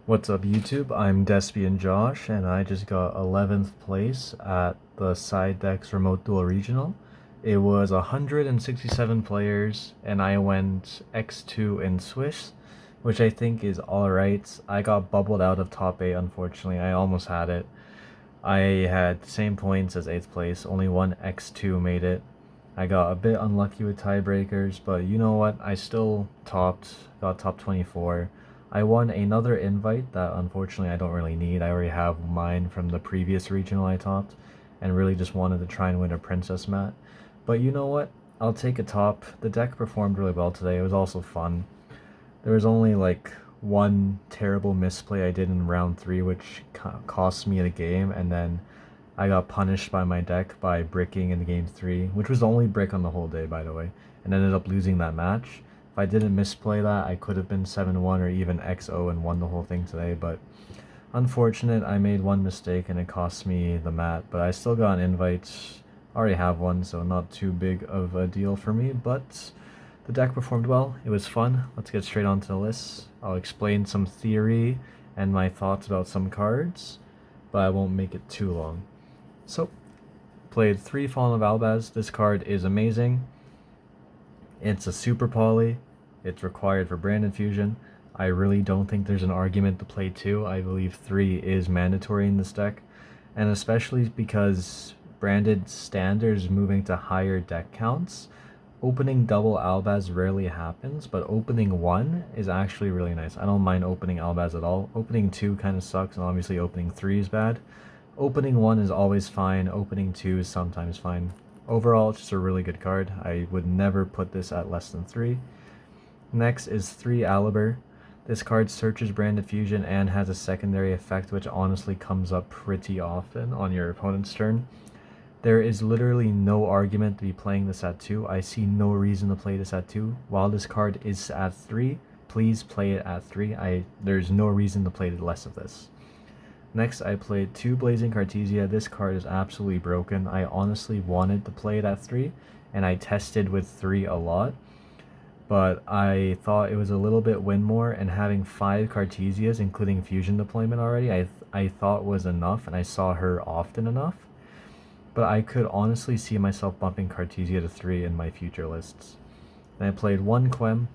What's up YouTube? I'm Despia and Josh, and I just got 11th place at the Side Decks Remote Duel Regional. It was 167 players, and I went X2 in Swiss, which I think is alright. I got bubbled out of top 8, unfortunately. I almost had it. I had the same points as 8th place, only one X2 made it. I got a bit unlucky with tiebreakers, but you know what? I still got top 24. I won another invite that unfortunately I don't really need. I already have mine from the previous regional I topped, and really just wanted to try and win a princess mat. But you know what? I'll take a top. The deck performed really well today. It was also fun. There was only like one terrible misplay I did in round 3, which cost me the game, and then I got punished by my deck by bricking in game 3, which was the only brick on the whole day, by the way, and ended up losing that match. If I didn't misplay that, I could have been 7-1 or even XO and won the whole thing today, but unfortunate, I made one mistake and it cost me the mat, but I still got an invite. Already have one, so not too big of a deal for me, but the deck performed well. It was fun. Let's get straight onto the list. I'll explain some theory and my thoughts about some cards, but I won't make it too long. So, played 3 Fallen of Albaz. This card is amazing. It's a super poly. It's required for brand infusion. I really don't think there's an argument to play 2. I believe 3 is mandatory in this deck, and especially because branded standards moving to higher deck counts. Opening double Albaz rarely happens, but opening 1 is actually really nice. I don't mind opening Albaz at all. Opening 2 kind of sucks, and obviously opening 3 is bad. Opening 1 is always fine, opening 2 is sometimes fine. Overall, it's just a really good card. I would never put this at less than 3. Next is 3 Aliber. This card searches branded fusion and has a secondary effect which honestly comes up pretty often on your opponent's turn. There is literally no argument to be playing this at 2. I see no reason to play this at 2. While this card is at 3, please play it at 3. There's no reason to play less of this. Next, I played 2 Blazing Cartesia. This card is absolutely broken. I honestly wanted to play it at 3, and I tested with 3 a lot, but I thought it was a little bit win more, and having 5 Cartesias, including fusion deployment already, I thought was enough, and I saw her often enough. But I could honestly see myself bumping Cartesia to 3 in my future lists. And I played 1 Quem.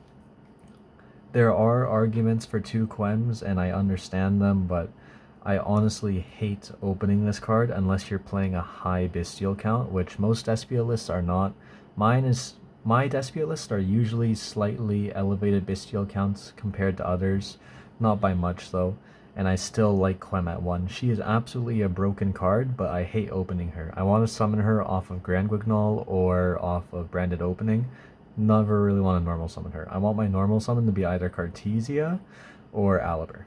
There are arguments for 2 Quems, and I understand them, but I honestly hate opening this card unless you're playing a high Bestial count, which most Despia lists are not. My Despia lists are usually slightly elevated Bestial counts compared to others, not by much though, and I still like Quem at 1. She is absolutely a broken card, but I hate opening her. I want to summon her off of Grand Guignol or off of Branded Opening. Never really want to normal summon her. I want my normal summon to be either Cartesia or Aliber.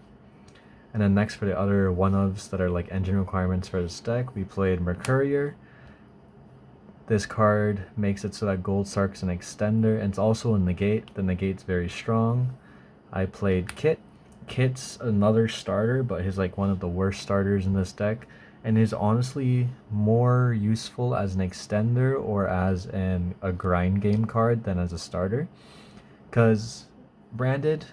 And then next, for the other one-ofs that are like engine requirements for this deck, we played Mercurier. This card makes it so that Gold Sark's an extender, and it's also a negate. The negate's very strong. I played Kit. Kit's another starter, but he's like one of the worst starters in this deck, and is honestly more useful as an extender or as a grind game card than as a starter. Because branded,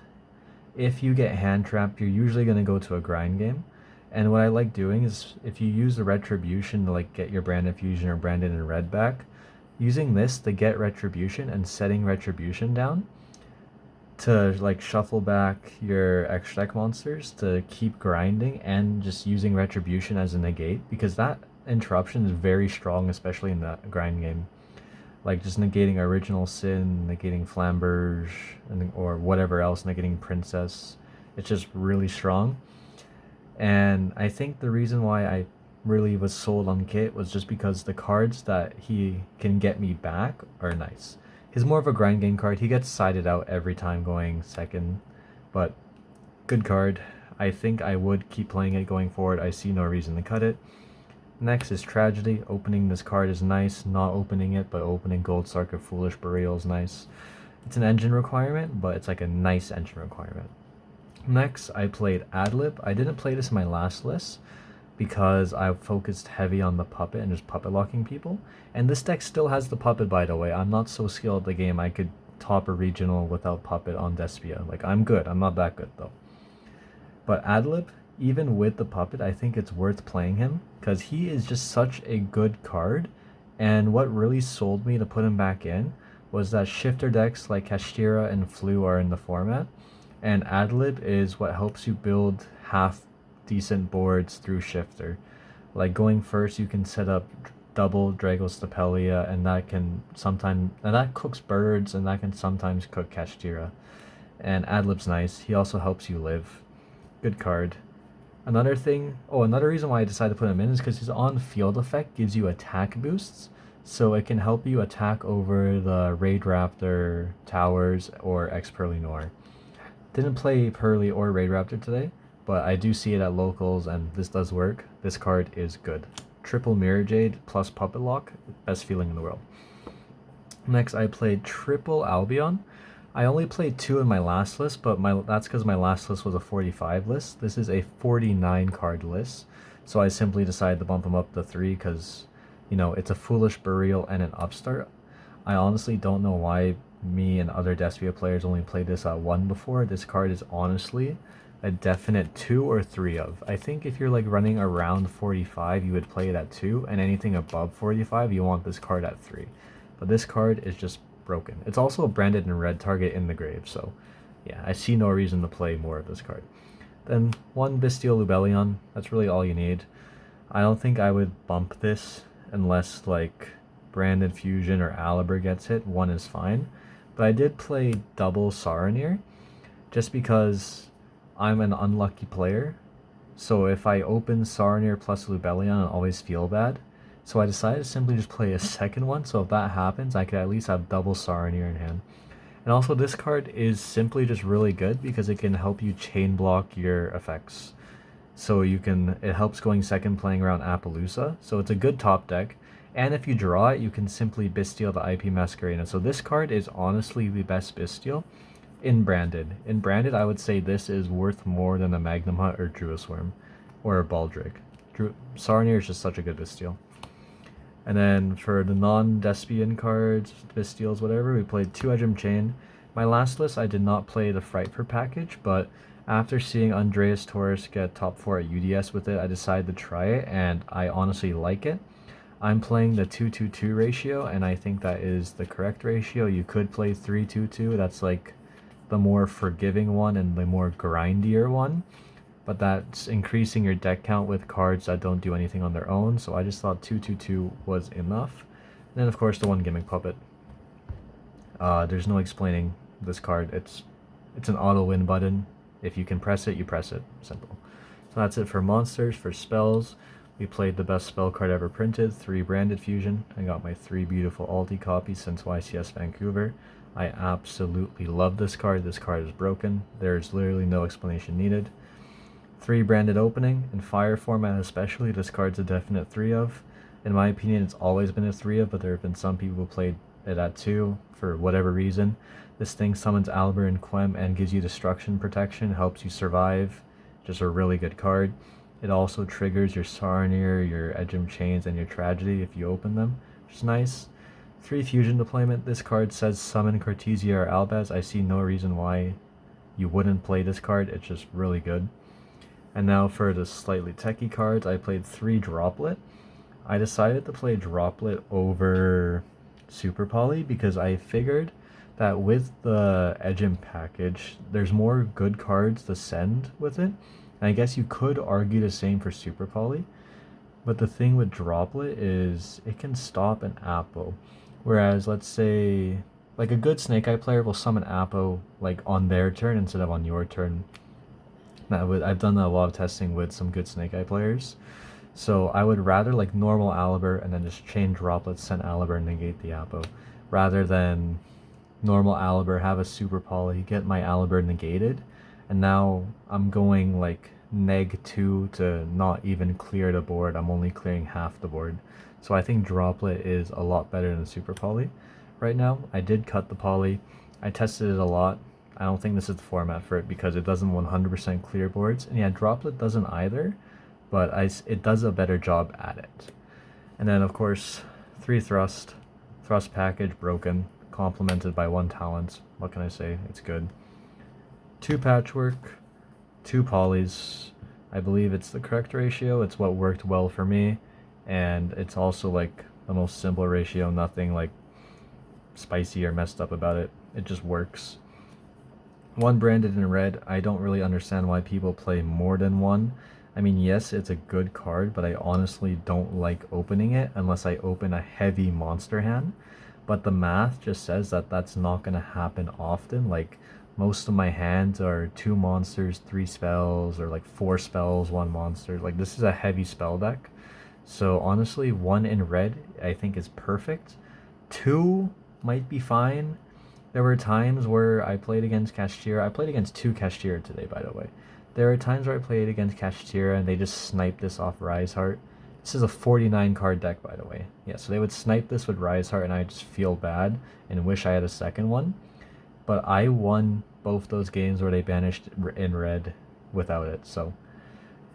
if you get hand trapped, you're usually going to go to a grind game. And what I like doing is, if you use the Retribution to like get your Branded Fusion or Branded in red back, using this to get Retribution and setting Retribution down to like shuffle back your extra deck monsters to keep grinding, and just using Retribution as a negate, because that interruption is very strong, especially in the grind game. Like just negating Original Sin, negating Flamberge, or whatever else, negating Princess. It's just really strong. And I think the reason why I really was sold on Kit was just because the cards that he can get me back are nice. He's more of a grind game card. He gets sided out every time going second, but good card. I think I would keep playing it going forward. I see no reason to cut it. Next is Tragedy. Opening this card is nice. Not opening it, but opening Gold Sark of Foolish Burial is nice. It's an engine requirement, but it's like a nice engine requirement. Next, I played Adlib. I didn't play this in my last list because I focused heavy on the puppet and just puppet locking people. And this deck still has the puppet, by the way. I'm not so skilled at the game I could top a regional without puppet on Despia. Like, I'm good. I'm not that good, though. But Adlib, even with the puppet, I think it's worth playing him because he is just such a good card. And what really sold me to put him back in was that shifter decks like Kashtira and Flu are in the format, and Adlib is what helps you build half decent boards through shifter. Like going first, you can set up double Dragostapelia, and that cooks birds, and that can sometimes cook Kashtira. And Adlib's nice. He also helps you live. Good card. Another reason why I decided to put him in is because his on-field effect gives you attack boosts, so it can help you attack over the Raid Raptor towers or X-Pearly Noir. Didn't play Pearly or Raid Raptor today, but I do see it at locals, and this does work. This card is good. Triple Mirror Jade plus Puppet Lock, best feeling in the world. Next, I played Triple Albion. I only played 2 in my last list, but that's because my last list was a 45 list. This is a 49 card list, so I simply decided to bump them up to 3 because, it's a Foolish Burial and an Upstart. I honestly don't know why me and other Despia players only played this at 1 before. This card is honestly a definite 2 or 3 of. I think if you're like running around 45, you would play it at 2, and anything above 45, you want this card at 3. But this card is just broken. It's also branded in red, target in the grave, so yeah, I see no reason to play more of this card. Then 1 Bestial Lubellion, that's really all you need. I don't think I would bump this unless like Branded Fusion or Aliber gets hit. 1 is fine. But I did play double Saronir just because I'm an unlucky player. So if I open Saronir plus Lubellion, I always feel bad. So I decided to simply just play a second one, so if that happens, I could at least have double Saronir in hand. And also this card is simply just really good because it can help you chain block your effects. So it helps going second playing around Appaloosa, so it's a good top deck. And if you draw it, you can simply Bestial the IP Masquerade. So this card is honestly the best Bestial in Branded. In Branded, I would say this is worth more than a Magnum Hut or Druisworm or a Baldric. Saronir is just such a good Bestial. And then for the non-Despian cards, Bestials, whatever, we played 2 Edgem Chain. My last list, I did not play the Frightfur package, but after seeing Andreas Torres get top 4 at UDS with it, I decided to try it, and I honestly like it. I'm playing the 2-2-2 ratio, and I think that is the correct ratio. You could play 3-2-2, that's like the more forgiving one and the more grindier one. But that's increasing your deck count with cards that don't do anything on their own, so I just thought 2-2-2 was enough. And then of course the 1 Gimmick Puppet. There's no explaining this card. It's an auto win button. If you can press it, you press it. Simple. So that's it for monsters. For spells, we played the best spell card ever printed, 3 Branded Fusion. I got my 3 beautiful Alti copies since YCS Vancouver. I absolutely love this card. This card is broken. There's literally no explanation needed. 3 Branded Opening. In Fire format especially, this card's a definite 3 of. In my opinion, it's always been a 3 of, but there have been some people who played it at 2 for whatever reason. This thing summons Albert and Quem and gives you destruction protection, helps you survive. Just a really good card. It also triggers your Saronir, your Edgem Chains, and your Tragedy if you open them, which is nice. 3 Fusion Deployment. This card says summon Cortesia or Albaz. I see no reason why you wouldn't play this card. It's just really good. And now for the slightly techie cards, I played 3 Droplet. I decided to play Droplet over Super Poly because I figured that with the Edgem package, there's more good cards to send with it. And I guess you could argue the same for Super Poly. But the thing with Droplet is it can stop an Appo. Whereas, let's say, like a good Snake Eye player will summon Appo like on their turn instead of on your turn. I've done a lot of testing with some good Snake Eye players. So I would rather like normal Aliber and then just chain Droplets, send Aliber, and negate the Appo. Rather than normal Aliber, have a Super Poly, get my Aliber negated, and now I'm going like -2 to not even clear the board. I'm only clearing half the board. So I think Droplet is a lot better than Super Poly right now. I did cut the Poly. I tested it a lot. I don't think this is the format for it because it doesn't 100% clear boards. And yeah, Droplet doesn't either, but it does a better job at it. And then of course, 3 Thrust. Thrust package, broken, complemented by 1 Talent. What can I say? It's good. 2 Patchwork. 2 polys. I believe it's the correct ratio. It's what worked well for me, and it's also like the most simple ratio. Nothing like spicy or messed up about it. It just works. 1 branded in red. I don't really understand why people play more than 1. I mean, yes, it's a good card, but I honestly don't like opening it unless I open a heavy monster hand. But the math just says that that's not going to happen often. Like, most of my hands are 2 monsters, 3 spells, or like 4 spells, 1 monster. Like, this is a heavy spell deck. So honestly, 1 in red I think is perfect. 2 might be fine. There were times where I played against Kashtira. I played against 2 Kashtira today, by the way. There are times where I played against Kashtira and they just sniped this off Rise Heart. This is a 49 card deck, by the way. Yeah, so they would snipe this with Rise Heart and I just feel bad and wish I had a second one. But I won both those games where they banished in red without it. So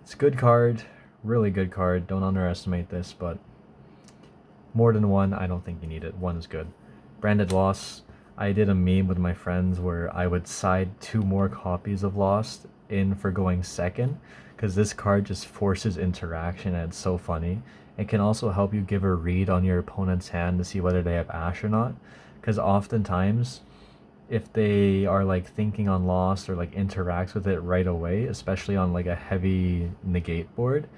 it's a good card, really good card. Don't underestimate this, but more than 1, I don't think you need it. 1 is good. Branded Loss. I did a meme with my friends where I would side 2 more copies of Lost in for going second, because this card just forces interaction and it's so funny. It can also help you give a read on your opponent's hand to see whether they have Ash or not, because oftentimes if they are like thinking on Lost or like interacts with it right away, especially on like a heavy negate board,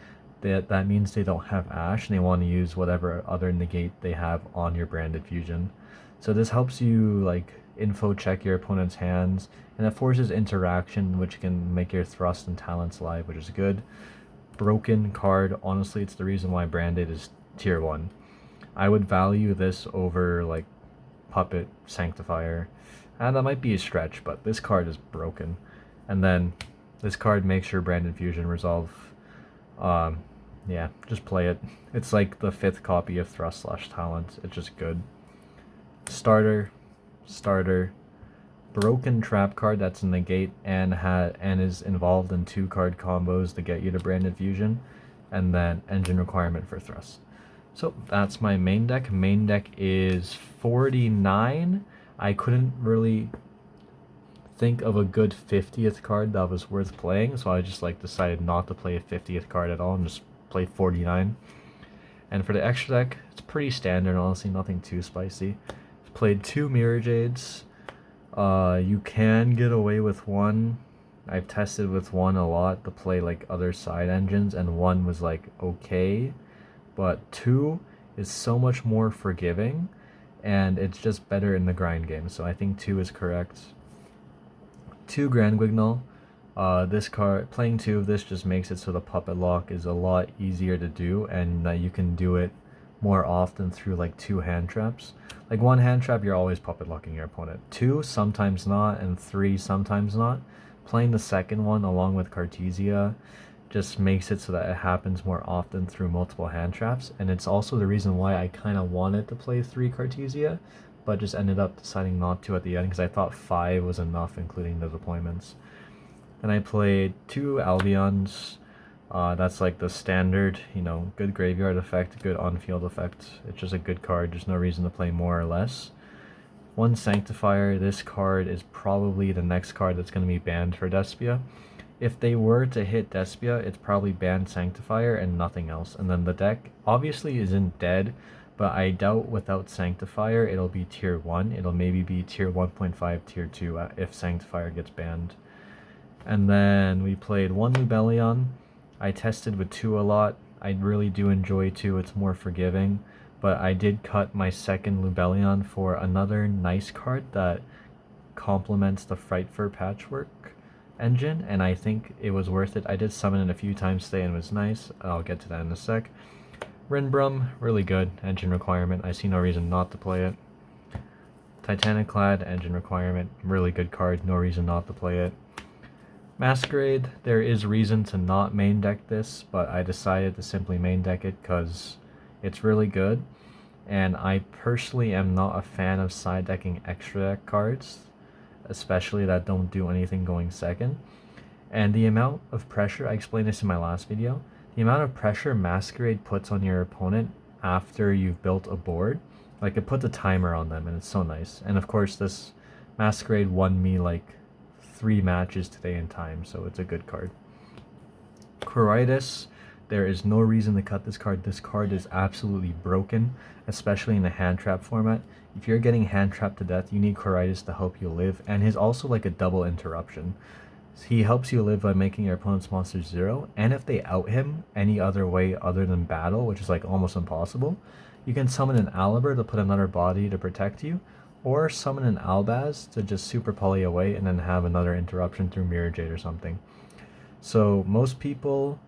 that means they don't have Ash and they want to use whatever other negate they have on your branded fusion. So this helps you like info check your opponent's hands, and it forces interaction, which can make your thrust and talents live, which is good. Broken card, honestly, it's the reason why branded is tier 1. I would value this over like Puppet, Sanctifier, and that might be a stretch, but this card is broken. And then this card makes your branded fusion resolve. Yeah, just play it. It's like the 5th copy of Thrust / Talent. It's just good. Starter, broken trap card that's a negate and is involved in 2 card combos to get you to branded fusion, and then engine requirement for thrust. So that's my main deck. Main deck is 49. I couldn't really think of a good 50th card that was worth playing, so I just like decided not to play a 50th card at all and just play 49. And for the extra deck, it's pretty standard, honestly, nothing too spicy. Played 2 Mirror Jades. You can get away with 1. I've tested with 1 a lot to play like other side engines, and 1 was like okay, but 2 is so much more forgiving and it's just better in the grind game, so I think 2 is correct. 2 Grand Guignol. This card, playing 2 of this just makes it so the puppet lock is a lot easier to do, and you can do it more often through like 2 hand traps. Like 1 hand trap, you're always puppet locking your opponent. 2, sometimes not, and 3, sometimes not. Playing the second one along with Cartesia just makes it so that it happens more often through multiple hand traps, and it's also the reason why I kind of wanted to play 3 Cartesia, but just ended up deciding not to at the end because I thought 5 was enough, including the deployments. Then I played 2 Albions. That's like the standard, good graveyard effect, good on-field effect. It's just a good card. There's no reason to play more or less. 1 Sanctifier. This card is probably the next card that's going to be banned for Despia. If they were to hit Despia, it's probably banned Sanctifier and nothing else. And then the deck obviously isn't dead, but I doubt without Sanctifier it'll be tier 1. It'll maybe be tier 1.5, tier 2 if Sanctifier gets banned. And then we played 1 Lubellion. I tested with 2 a lot. I really do enjoy 2. It's more forgiving. But I did cut my second Lubellion for another nice card that complements the Frightfur Patchwork engine, and I think it was worth it. I did summon it a few times today and it was nice. I'll get to that in a sec. Rinbrum, really good. Engine requirement. I see no reason not to play it. Titaniclad, engine requirement. Really good card. No reason not to play it. Masquerade, there is reason to not main deck this, but I decided to simply main deck it because it's really good, and I personally am not a fan of side decking extra deck cards, especially that don't do anything going second. And the amount of pressure, I explained this in my last video, the amount of pressure Masquerade puts on your opponent after you've built a board, like it puts a timer on them and it's so nice. And of course this Masquerade won me like 3 matches today in time, so it's a good card. Coritis, there is no reason to cut this card. This card is absolutely broken, especially in the hand trap format. If you're getting hand trapped to death, you need Coritis to help you live, and he's also like a double interruption. He helps you live by making your opponent's monsters 0, and if they out him any other way other than battle, which is like almost impossible, you can summon an Aliber to put another body to protect you, or summon an Albaz to just super poly away and then have another interruption through Mirror Jade or something. So most people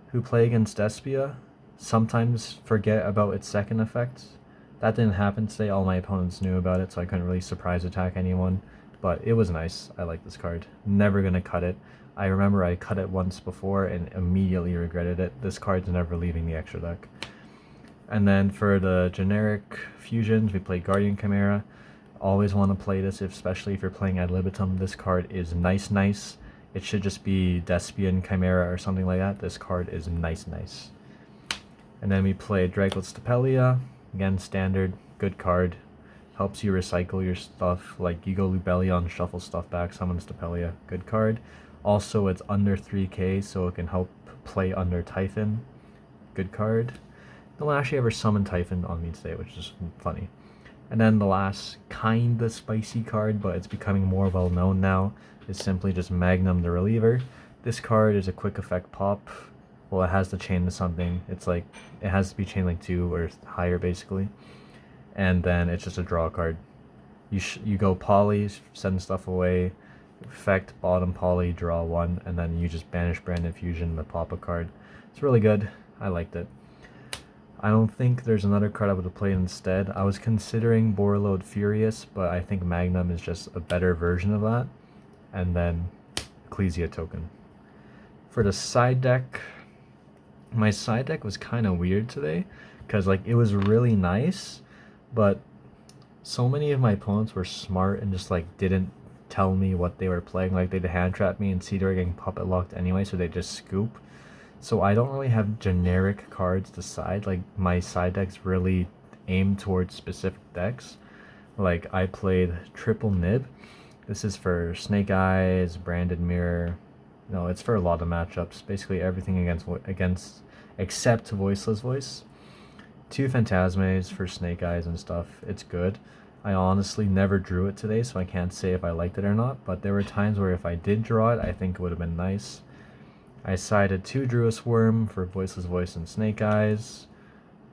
who play against Despia sometimes forget about its second effect. That didn't happen today, all my opponents knew about it, so I couldn't really surprise attack anyone. But it was nice. I like this card. Never gonna cut it. I remember I cut it once before and immediately regretted it. This card's never leaving the extra deck. And then for the generic fusions, we play Guardian Chimera. Always want to play this, especially if you're playing Ad Libitum. This card is nice. It should just be Despian Chimera or something like that. This card is nice. And then we play Draglet Stapelia. Again, standard, good card. Helps you recycle your stuff, like you go Lubellion, shuffle stuff back, summon Stapelia, good card. Also, it's under 3k, so it can help play under Typhon, good card. No one actually ever summoned Typhon on me today, which is funny. And then the last kinda spicy card, but it's becoming more well known now, is simply just Magnum the Reliever. This card is a quick effect pop. Well, it has to chain to something. It's like, it has to be chain link 2 or higher basically. And then it's just a draw card. You go poly, send stuff away, effect, bottom poly, draw 1, and then you just banish Branded Fusion to pop a card. It's really good. I liked it. I don't think there's another card I would have played instead. I was considering Borreload Furious, but I think Magnum is just a better version of that. And then Ecclesia Token. For the side deck, my side deck was kind of weird today, because like it was really nice, but so many of my opponents were smart and just like didn't tell me what they were playing. Like they'd hand trap me and see they were getting puppet locked anyway, so they just scoop. So I don't really have generic cards to side. Like my side decks really aim towards specific decks. Like I played Triple Nib. This is for Snake Eyes, Branded Mirror. No, it's for a lot of matchups. Basically everything against except Voiceless Voice. 2 Phantasmes for Snake Eyes and stuff. It's good. I honestly never drew it today, so I can't say if I liked it or not, but there were times where if I did draw it, I think it would have been nice. I sided 2 Druis Worm for Voiceless Voice and Snake Eyes,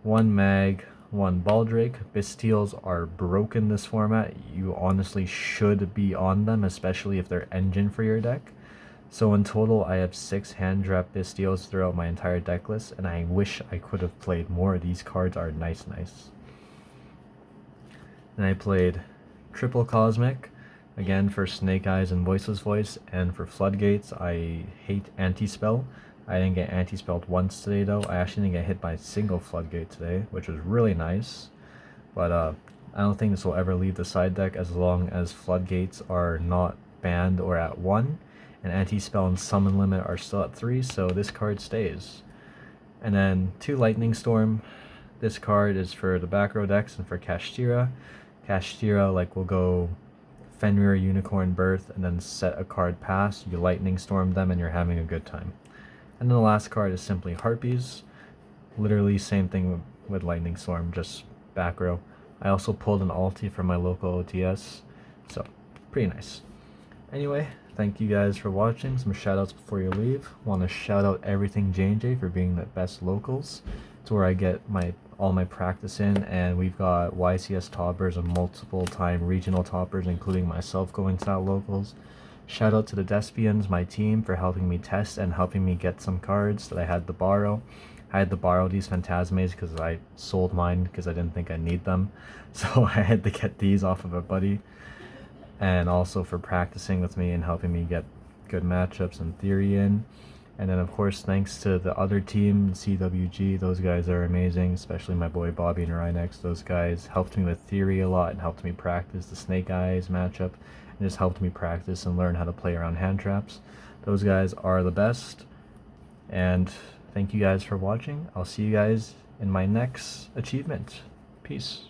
1 Mag, 1 Baldrake. Bastiles are broken this format. You honestly should be on them, especially if they're engine for your deck. So in total, I have 6 hand trap Bastiles throughout my entire deck list, and I wish I could have played more. These cards are nice. And I played Triple Cosmic, again for Snake Eyes and Voiceless Voice, and for Floodgates, I hate Anti-Spell. I didn't get Anti-Spelled once today though. I actually didn't get hit by a single Floodgate today, which was really nice. But I don't think this will ever leave the side deck as long as Floodgates are not banned or at 1. And Anti-Spell and Summon Limit are still at 3, so this card stays. And then 2 Lightning Storm. This card is for the back row decks and for Kashtira. Kashtira, like, will go Fenrir, Unicorn, Birth, and then set a card pass. You Lightning Storm them and you're having a good time. And then the last card is simply Harpies. Literally same thing with Lightning Storm, just back row. I also pulled an ulti from my local OTS, so pretty nice. Anyway, thank you guys for watching. Some shoutouts before you leave. Want to shout out Everything J&J for being the best locals. It's where I get all my practice in, and we've got YCS toppers and multiple time regional toppers, including myself going to that locals. Shout out to the Despians, my team, for helping me test and helping me get some cards that I had to borrow. I had to borrow these Phantasmes because I sold mine because I didn't think I need them. So I had to get these off of a buddy. And also for practicing with me and helping me get good matchups and theory in. And then of course thanks to the other team, CWG, those guys are amazing, especially my boy Bobby and Rhinex. Those guys helped me with theory a lot and helped me practice the Snake Eyes matchup and just helped me practice and learn how to play around hand traps. Those guys are the best. And thank you guys for watching. I'll see you guys in my next achievement. Peace.